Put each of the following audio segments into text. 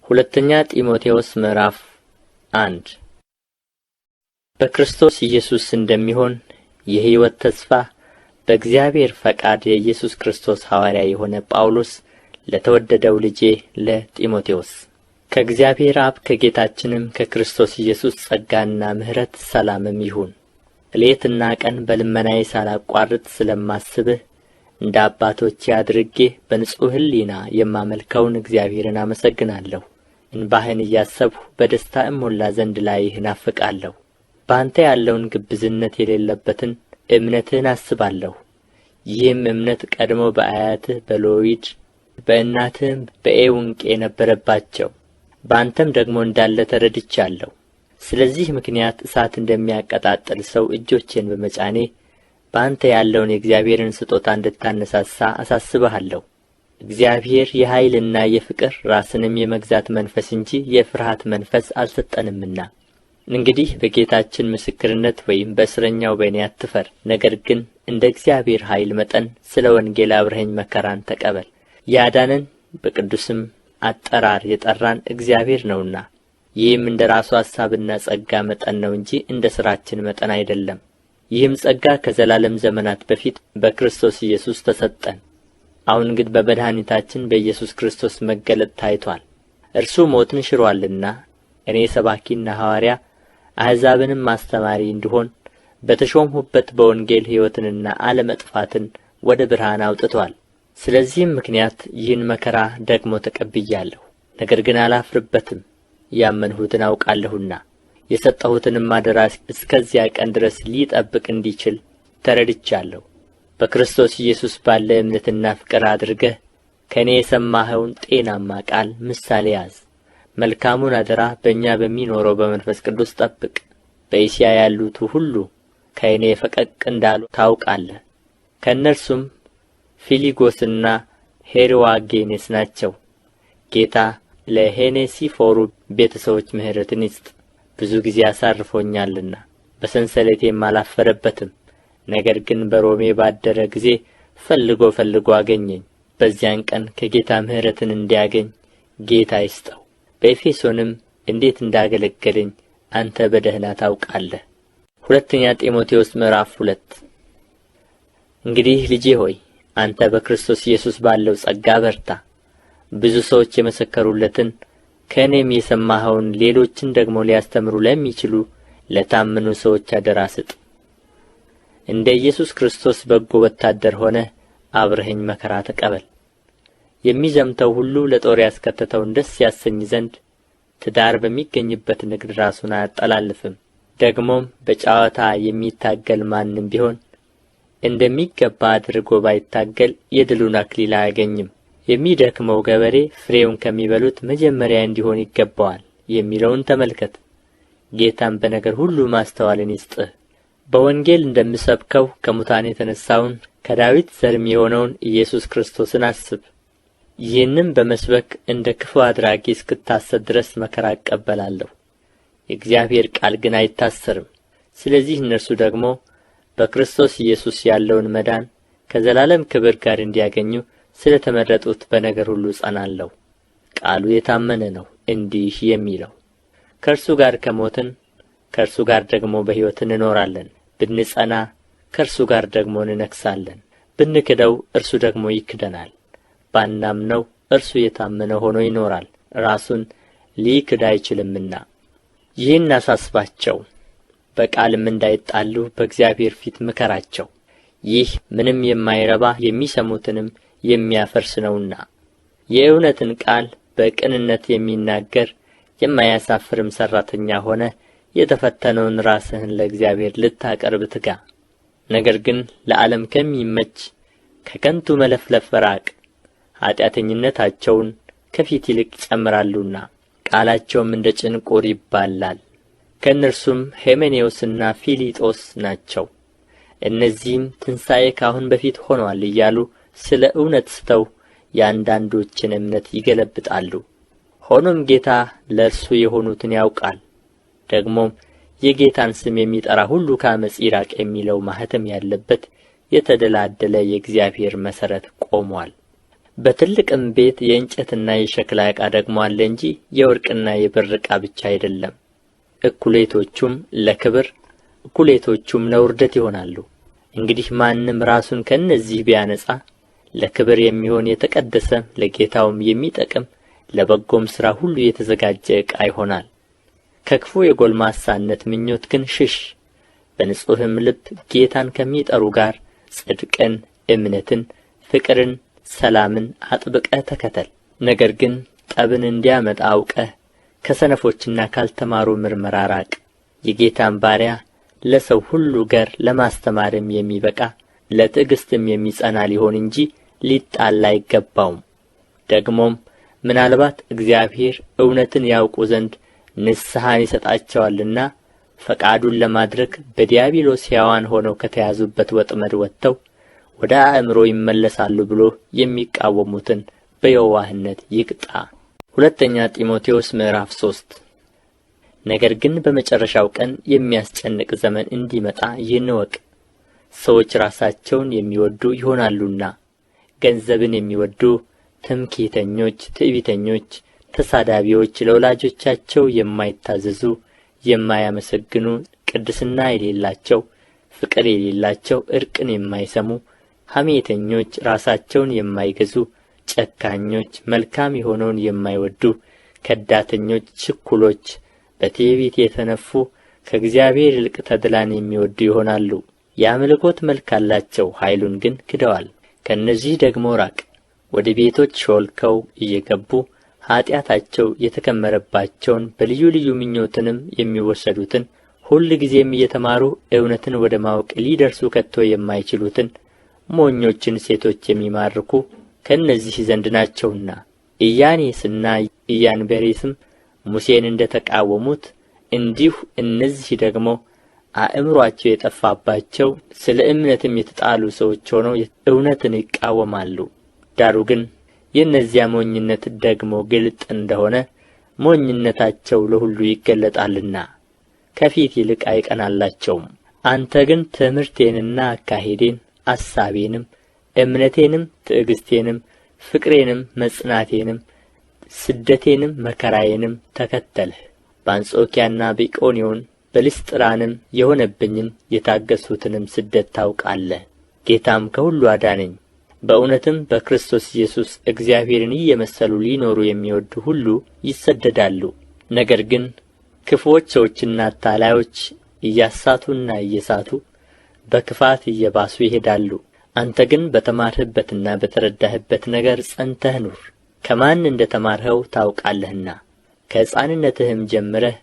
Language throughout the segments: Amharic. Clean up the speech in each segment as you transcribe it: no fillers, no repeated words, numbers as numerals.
ሁለተኛ ጢሞቴዎስ ምዕራፍ 1 በክርስቶስ ኢየሱስ እንደሚሆን የሕይወት ተስፋ በእግዚአብሔር ፈቃድ የኢየሱስ ክርስቶስ ሐዋርያ የሆነ ጳውሎስ ለተወደደው ልጄ ለጢሞቴዎስ ከእግዚአብሔር አብ ከጌታችንም ከክርስቶስ ኢየሱስ ጸጋና ምሕረት ሰላምም ይሁን። ሌትና ቀን በልመናዬ ሳላቋርጥ ስለማስብህ እንደ አባቶቼ አድርጌ በንጹሕ ሕሊና የማመልከውን እግዚአብሔርን አመሰግናለሁ። እንባህን እያሰብሁ በደስታ እሞላ ዘንድ ላይህ እናፍቃለሁ። በአንተ ያለውን ግብዝነት የሌለበትን እምነትህን አስባለሁ። ይህም እምነት ቀድሞ በአያትህ በሎይድ በእናትህም በኤውንቄ ነበረባቸው፣ በአንተም ደግሞ እንዳለ ተረድቻለሁ። ስለዚህ ምክንያት እሳት እንደሚያቀጣጥል ሰው እጆቼን በመጫኔ በአንተ ያለውን የእግዚአብሔርን ስጦታ እንድታነሳሳ አሳስብሃለሁ። እግዚአብሔር የኃይልና የፍቅር ራስንም የመግዛት መንፈስ እንጂ የፍርሃት መንፈስ አልሰጠንምና። እንግዲህ በጌታችን ምስክርነት ወይም በእስረኛው በእኔ አትፈር፣ ነገር ግን እንደ እግዚአብሔር ኃይል መጠን ስለ ወንጌል አብረኸኝ መከራን ተቀበል። ያዳነን በቅዱስም አጠራር የጠራን እግዚአብሔር ነውና፣ ይህም እንደ ራሱ ሐሳብና ጸጋ መጠን ነው እንጂ እንደ ሥራችን መጠን አይደለም። ይህም ጸጋ ከዘላለም ዘመናት በፊት በክርስቶስ ኢየሱስ ተሰጠን። አሁን ግን በመድኃኒታችን በኢየሱስ ክርስቶስ መገለጥ ታይቶአል። እርሱ ሞትን ሽሮአልና እኔ ሰባኪና ሐዋርያ አሕዛብንም አስተማሪ እንድሆን በተሾምሁበት በወንጌል ሕይወትንና አለመጥፋትን ወደ ብርሃን አውጥቶአል። ስለዚህም ምክንያት ይህን መከራ ደግሞ ተቀብያለሁ። ነገር ግን አላፍርበትም፣ ያመንሁትን አውቃለሁና የሰጠሁትንም አደራ እስከዚያ ቀን ድረስ ሊጠብቅ እንዲችል ተረድቻለሁ። በክርስቶስ ኢየሱስ ባለ እምነትና ፍቅር አድርገህ ከእኔ የሰማኸውን ጤናማ ቃል ምሳሌ ያዝ። መልካሙን አደራ በእኛ በሚኖረው በመንፈስ ቅዱስ ጠብቅ። በእስያ ያሉቱ ሁሉ ከእኔ ፈቀቅ እንዳሉ ታውቃለህ። ከእነርሱም ፊሊጎስና ሄርዋጌኔስ ናቸው። ጌታ ለሄኔሲፎሩ ቤተ ሰዎች ምሕረትን ይስጥ። ብዙ ጊዜ አሳርፎኛልና በሰንሰለቴም አላፈረበትም። ነገር ግን በሮሜ ባደረ ጊዜ ፈልጎ አገኘኝ። በዚያን ቀን ከጌታ ምሕረትን እንዲያገኝ ጌታ ይስጠው። በኤፌሶንም እንዴት እንዳገለገለኝ አንተ በደህና ታውቃለህ። ሁለተኛ ጢሞቴዎስ ምዕራፍ 2 እንግዲህ ልጄ ሆይ አንተ በክርስቶስ ኢየሱስ ባለው ጸጋ በርታ። ብዙ ሰዎች የመሰከሩለትን ከእኔም የሰማኸውን ሌሎችን ደግሞ ሊያስተምሩ ለሚችሉ ለታመኑ ሰዎች አደራ ስጥ። እንደ ኢየሱስ ክርስቶስ በጎ ወታደር ሆነህ አብረኸኝ መከራ ተቀበል። የሚዘምተው ሁሉ ለጦር ያስከተተውን ደስ ያሰኝ ዘንድ ትዳር በሚገኝበት ንግድ ራሱን አያጠላልፍም። ደግሞም በጨዋታ የሚታገል ማንም ቢሆን እንደሚገባ አድርጎ ባይታገል የድሉን አክሊል አያገኝም። የሚደክመው ገበሬ ፍሬውን ከሚበሉት መጀመሪያ እንዲሆን ይገባዋል የሚለውን ተመልከት። ጌታም በነገር ሁሉ ማስተዋልን ይስጥህ። በወንጌል እንደምሰብከው ከሙታን የተነሣውን ከዳዊት ዘርም የሆነውን ኢየሱስ ክርስቶስን አስብ። ይህንም በመስበክ እንደ ክፉ አድራጊ እስክታሰር ድረስ መከራ እቀበላለሁ። የእግዚአብሔር ቃል ግን አይታሰርም። ስለዚህ እነርሱ ደግሞ በክርስቶስ ኢየሱስ ያለውን መዳን ከዘላለም ክብር ጋር እንዲያገኙ ስለ ተመረጡት በነገር ሁሉ ጸናለሁ። ቃሉ የታመነ ነው እንዲህ የሚለው ከእርሱ ጋር ከሞትን ከእርሱ ጋር ደግሞ በሕይወት እንኖራለን። ብንጸና ከእርሱ ጋር ደግሞ እንነግሣለን። ብንክደው እርሱ ደግሞ ይክደናል። ባናምነው እርሱ የታመነ ሆኖ ይኖራል፣ ራሱን ሊክድ አይችልምና። ይህን አሳስባቸው፣ በቃልም እንዳይጣሉ በእግዚአብሔር ፊት ምከራቸው። ይህ ምንም የማይረባ የሚሰሙትንም የሚያፈርስ ነውና። የእውነትን ቃል በቅንነት የሚናገር የማያሳፍርም ሠራተኛ ሆነህ የተፈተነውን ራስህን ለእግዚአብሔር ልታቀርብ ትጋ። ነገር ግን ለዓለም ከሚመች ከከንቱ መለፍለፍ ራቅ። ኃጢአተኝነታቸውን ከፊት ይልቅ ይጨምራሉና ቃላቸውም እንደ ጭንቁር ይባላል። ከእነርሱም ሄሜኔዎስና ፊሊጦስ ናቸው። እነዚህም ትንሣኤ ከአሁን በፊት ሆኖአል እያሉ ስለ እውነት ስተው የአንዳንዶችን እምነት ይገለብጣሉ። ሆኖም ጌታ ለእርሱ የሆኑትን ያውቃል። ደግሞም የጌታን ስም የሚጠራ ሁሉ ከዓመፅ ይራቅ የሚለው ማኅተም ያለበት የተደላደለ የእግዚአብሔር መሠረት ቆሞአል። በትልቅም ቤት የእንጨትና የሸክላ ዕቃ ደግሞ አለ እንጂ የወርቅና የብር ዕቃ ብቻ አይደለም። እኩሌቶቹም ለክብር እኩሌቶቹም ለውርደት ይሆናሉ። እንግዲህ ማንም ራሱን ከእነዚህ ቢያነጻ ለክብር የሚሆን የተቀደሰ ለጌታውም የሚጠቅም ለበጎም ሥራ ሁሉ የተዘጋጀ ዕቃ ይሆናል። ከክፉ የጎልማሳነት ምኞት ግን ሽሽ። በንጹሕም ልብ ጌታን ከሚጠሩ ጋር ጽድቅን፣ እምነትን፣ ፍቅርን፣ ሰላምን አጥብቀህ ተከተል። ነገር ግን ጠብን እንዲያመጣ አውቀህ ከሰነፎችና ካልተማሩ ምርመራ ራቅ። የጌታን ባሪያ ለሰው ሁሉ ገር ለማስተማርም የሚበቃ ለትዕግሥትም የሚጸና ሊሆን እንጂ ሊጣላ አይገባውም። ደግሞም ምናልባት እግዚአብሔር እውነትን ያውቁ ዘንድ ንስሐን ይሰጣቸዋልና ፈቃዱን ለማድረግ በዲያብሎስ ሕያዋን ሆነው ከተያዙበት ወጥመድ ወጥተው ወደ አእምሮ ይመለሳሉ ብሎ የሚቃወሙትን በየዋህነት ይቅጣ። ሁለተኛ ጢሞቴዎስ ምዕራፍ 3 ነገር ግን በመጨረሻው ቀን የሚያስጨንቅ ዘመን እንዲመጣ ይህን እወቅ። ሰዎች ራሳቸውን የሚወዱ ይሆናሉና፣ ገንዘብን የሚወዱ፣ ትምክህተኞች፣ ትዕቢተኞች፣ ተሳዳቢዎች፣ ለወላጆቻቸው የማይታዘዙ፣ የማያመሰግኑ፣ ቅድስና የሌላቸው፣ ፍቅር የሌላቸው፣ ዕርቅን የማይሰሙ፣ ሐሜተኞች፣ ራሳቸውን የማይገዙ፣ ጨካኞች፣ መልካም የሆነውን የማይወዱ፣ ከዳተኞች፣ ችኩሎች፣ በትዕቢት የተነፉ፣ ከእግዚአብሔር ይልቅ ተድላን የሚወዱ ይሆናሉ። የአምልኮት መልክ አላቸው፣ ኃይሉን ግን ክደዋል። ከእነዚህ ደግሞ ራቅ። ወደ ቤቶች ሾልከው እየገቡ ኀጢአታቸው የተከመረባቸውን በልዩ ልዩ ምኞትንም የሚወሰዱትን ሁልጊዜም እየተማሩ እውነትን ወደ ማወቅ ሊደርሱ ከቶ የማይችሉትን ሞኞችን ሴቶች የሚማርኩ ከእነዚህ ዘንድ ናቸውና። ኢያኔስና ኢያንበሬስም ሙሴን እንደ ተቃወሙት እንዲሁ እነዚህ ደግሞ አእምሮአቸው የጠፋባቸው ስለ እምነትም የተጣሉ ሰዎች ሆነው እውነትን ይቃወማሉ። ዳሩ ግን የእነዚያ ሞኝነት ደግሞ ግልጥ እንደሆነ ሞኝነታቸው ለሁሉ ይገለጣልና ከፊት ይልቅ አይቀናላቸውም። አንተ ግን ትምህርቴንና አካሄዴን፣ አሳቤንም፣ እምነቴንም፣ ትዕግሥቴንም፣ ፍቅሬንም፣ መጽናቴንም፣ ስደቴንም፣ መከራዬንም ተከተልህ። በአንጾኪያና በኢቆንዮን በልስጥራንም የሆነብኝን የታገሱትንም ስደት ታውቃለህ። ጌታም ከሁሉ አዳነኝ። በእውነትም በክርስቶስ ኢየሱስ እግዚአብሔርን እየመሰሉ ሊኖሩ የሚወዱ ሁሉ ይሰደዳሉ። ነገር ግን ክፉዎች ሰዎችና አታላዮች እያሳቱና እየሳቱ በክፋት እየባሱ ይሄዳሉ። አንተ ግን በተማርህበትና በተረዳህበት ነገር ጸንተህ ኑር። ከማን እንደ ተማርኸው ታውቃለህና ከሕፃንነትህም ጀምረህ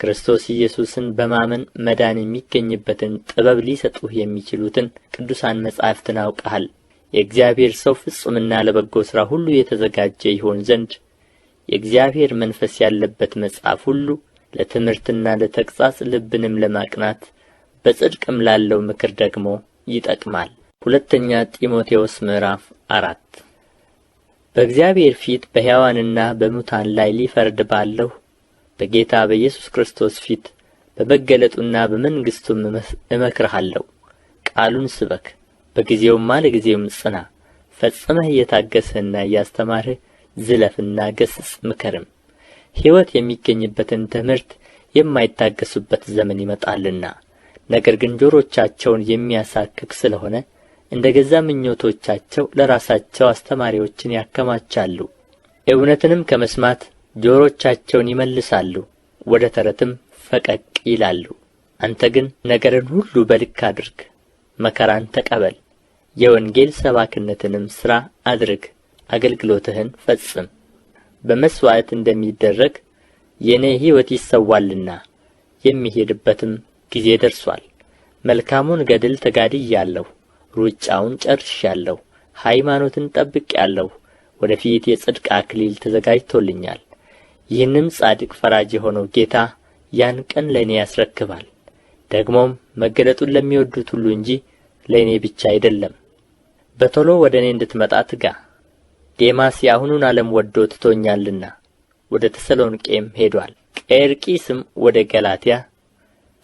ክርስቶስ ኢየሱስን በማመን መዳን የሚገኝበትን ጥበብ ሊሰጡህ የሚችሉትን ቅዱሳን መጻሕፍትን አውቀሃል። የእግዚአብሔር ሰው ፍጹምና ለበጎ ሥራ ሁሉ የተዘጋጀ ይሆን ዘንድ የእግዚአብሔር መንፈስ ያለበት መጽሐፍ ሁሉ ለትምህርትና ለተግሣጽ፣ ልብንም ለማቅናት በጽድቅም ላለው ምክር ደግሞ ይጠቅማል። ሁለተኛ ጢሞቴዎስ ምዕራፍ 4 በእግዚአብሔር ፊት በሕያዋንና በሙታን ላይ ሊፈርድ ባለው በጌታ በኢየሱስ ክርስቶስ ፊት በመገለጡና በመንግሥቱም እመክርሃለሁ። ቃሉን ስበክ፣ በጊዜውም አለጊዜውም ጽና። ፈጽመህ እየታገሥህና እያስተማርህ ዝለፍና ገሥጽ፣ ምከርም። ሕይወት የሚገኝበትን ትምህርት የማይታገሱበት ዘመን ይመጣልና። ነገር ግን ጆሮቻቸውን የሚያሳክክ ስለ ሆነ እንደ ገዛ ምኞቶቻቸው ለራሳቸው አስተማሪዎችን ያከማቻሉ። እውነትንም ከመስማት ጆሮቻቸውን ይመልሳሉ፣ ወደ ተረትም ፈቀቅ ይላሉ። አንተ ግን ነገርን ሁሉ በልክ አድርግ፣ መከራን ተቀበል፣ የወንጌል ሰባክነትንም ሥራ አድርግ፣ አገልግሎትህን ፈጽም። በመሥዋዕት እንደሚደረግ የእኔ ሕይወት ይሰዋልና የሚሄድበትም ጊዜ ደርሶአል። መልካሙን ገድል ተጋድያለሁ፣ ሩጫውን ጨርሻለሁ፣ ሃይማኖትን ጠብቄአለሁ። ወደ ፊት የጽድቅ አክሊል ተዘጋጅቶልኛል። ይህንም ጻድቅ ፈራጅ የሆነው ጌታ ያን ቀን ለእኔ ያስረክባል። ደግሞም መገለጡን ለሚወዱት ሁሉ እንጂ ለእኔ ብቻ አይደለም። በቶሎ ወደ እኔ እንድትመጣ ትጋ። ዴማስ የአሁኑን ዓለም ወዶ ትቶኛልና ወደ ተሰሎንቄም ሄዶአል። ቄርቂስም ወደ ገላትያ፣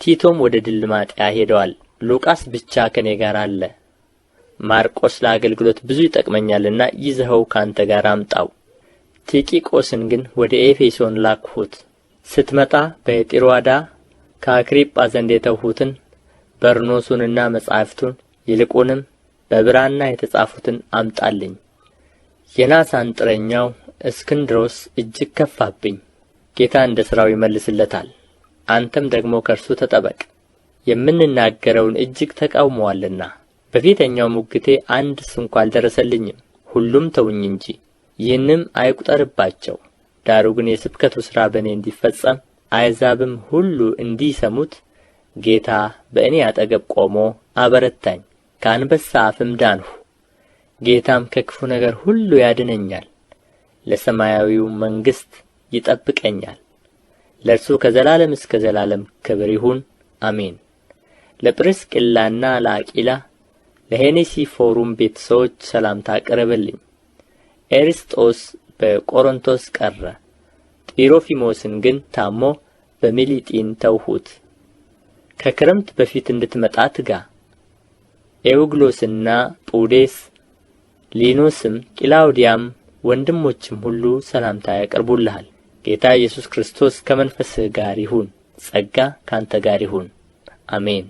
ቲቶም ወደ ድልማጥያ ሄደዋል። ሉቃስ ብቻ ከእኔ ጋር አለ። ማርቆስ ለአገልግሎት ብዙ ይጠቅመኛልና ይዘኸው ካንተ ጋር አምጣው። ቲቂቆስን ግን ወደ ኤፌሶን ላክሁት። ስትመጣ በጢሮአዳ ከአክሪጳ ዘንድ የተውሁትን በርኖሱንና መጻሕፍቱን ይልቁንም በብራና የተጻፉትን አምጣልኝ። የናስ አንጥረኛው እስክንድሮስ እጅግ ከፋብኝ። ጌታ እንደ ሥራው ይመልስለታል። አንተም ደግሞ ከእርሱ ተጠበቅ፣ የምንናገረውን እጅግ ተቃውመዋልና። በፊተኛው ሙግቴ አንድ ስንኳ አልደረሰልኝም፣ ሁሉም ተውኝ እንጂ። ይህንም አይቁጠርባቸው። ዳሩ ግን የስብከቱ ሥራ በእኔ እንዲፈጸም አሕዛብም ሁሉ እንዲሰሙት ጌታ በእኔ አጠገብ ቆሞ አበረታኝ፣ ከአንበሳ አፍም ዳንሁ። ጌታም ከክፉ ነገር ሁሉ ያድነኛል፣ ለሰማያዊው መንግሥት ይጠብቀኛል። ለእርሱ ከዘላለም እስከ ዘላለም ክብር ይሁን፣ አሜን። ለጵርስቅላና ለአቂላ ለሄኔሲፎሩም ቤተ ሰዎች ሰላምታ አቅርብልኝ። ኤርስጦስ በቆሮንቶስ ቀረ፣ ጢሮፊሞስን ግን ታሞ በሚሊጢን ተውሁት። ከክረምት በፊት እንድትመጣ ትጋ። ኤውግሎስና ጱዴስ፣ ሊኖስም፣ ቅላውዲያም ወንድሞችም ሁሉ ሰላምታ ያቀርቡልሃል። ጌታ ኢየሱስ ክርስቶስ ከመንፈስህ ጋር ይሁን። ጸጋ ካንተ ጋር ይሁን። አሜን።